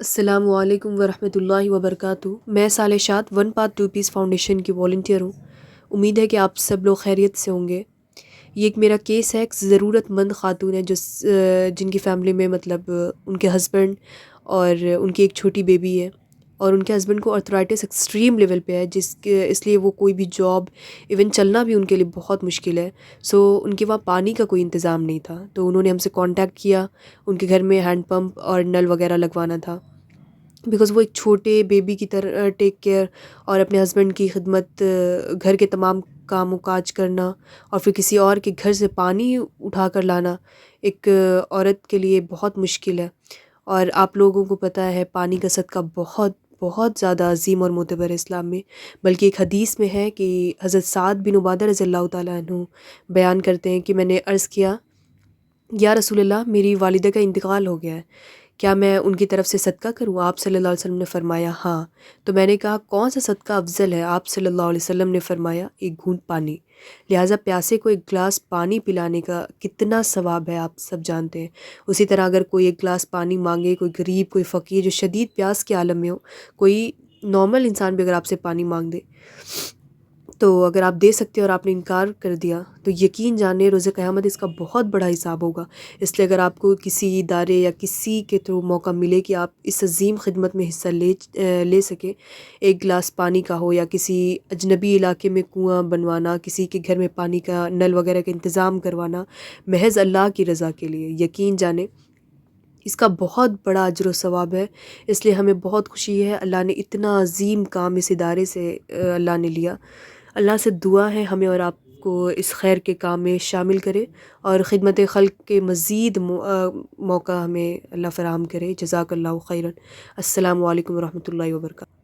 السلام علیکم ورحمۃ اللہ وبرکاتہ۔ میں صالحات one path to peace foundation کی والنٹیئر ہوں۔ امید ہے کہ آپ سب لوگ خیریت سے ہوں گے۔ یہ ایک میرا کیس ہے، ایک ضرورت مند خاتون ہے جن کی فیملی میں ان کے ہسبینڈ اور ان کی ایک چھوٹی بیبی ہے، اور ان کے ہسبینڈ کو آرتھرائٹس ایکسٹریم لیول پہ ہے، اس لیے وہ کوئی بھی جاب، ایون چلنا بھی ان کے لیے بہت مشکل ہے۔ سو ان کے وہاں پانی کا کوئی انتظام نہیں تھا، تو انہوں نے ہم سے کانٹیکٹ کیا۔ ان کے گھر میں ہینڈ پمپ اور نل وغیرہ لگوانا تھا، بیکاز وہ ایک چھوٹے بیبی کی طرح ٹیک کیئر اور اپنے ہسبینڈ کی خدمت، گھر کے تمام کام و کاج کرنا، اور پھر کسی اور کے گھر سے پانی اٹھا کر لانا ایک عورت کے لیے بہت مشکل ہے۔ اور آپ لوگوں کو پتہ ہے پانی کا صدقہ بہت بہت زیادہ عظیم اور معتبر ہے اسلام میں، بلکہ ایک حدیث میں ہے کہ حضرت سعد بن عبادہ رضی اللہ تعالیٰ عنہ بیان کرتے ہیں کہ میں نے عرض کیا، یا رسول اللہ، میری والدہ کا انتقال ہو گیا ہے، کیا میں ان کی طرف سے صدقہ کروں؟ آپ صلی اللہ علیہ وسلم نے فرمایا ہاں۔ تو میں نے کہا کون سا صدقہ افضل ہے؟ آپ صلی اللہ علیہ وسلم نے فرمایا ایک گھونٹ پانی۔ لہٰذا پیاسے کو ایک گلاس پانی پلانے کا کتنا ثواب ہے آپ سب جانتے ہیں۔ اسی طرح اگر کوئی ایک گلاس پانی مانگے، کوئی غریب، کوئی فقیر جو شدید پیاس کے عالم میں ہو، کوئی نارمل انسان بھی اگر آپ سے پانی مانگ دے، تو اگر آپ دے سکتے اور آپ نے انکار کر دیا تو یقین جانے روز قیامت اس کا بہت بڑا حساب ہوگا۔ اس لیے اگر آپ کو کسی ادارے یا کسی کے تھرو موقع ملے کہ آپ اس عظیم خدمت میں حصہ لے سکیں، ایک گلاس پانی کا ہو، یا کسی اجنبی علاقے میں کنواں بنوانا، کسی کے گھر میں پانی کا نل وغیرہ کا انتظام کروانا محض اللہ کی رضا کے لیے، یقین جانے اس کا بہت بڑا اجر و ثواب ہے۔ اس لیے ہمیں بہت خوشی ہے، اللہ نے اتنا عظیم کام اس ادارے سے اللہ نے لیا۔ اللہ سے دعا ہے ہمیں اور آپ کو اس خیر کے کام میں شامل کرے، اور خدمت خلق کے مزید موقع ہمیں اللہ فراہم کرے۔ جزاک اللہ خیرا۔ السلام علیکم ورحمۃ اللہ وبرکاتہ۔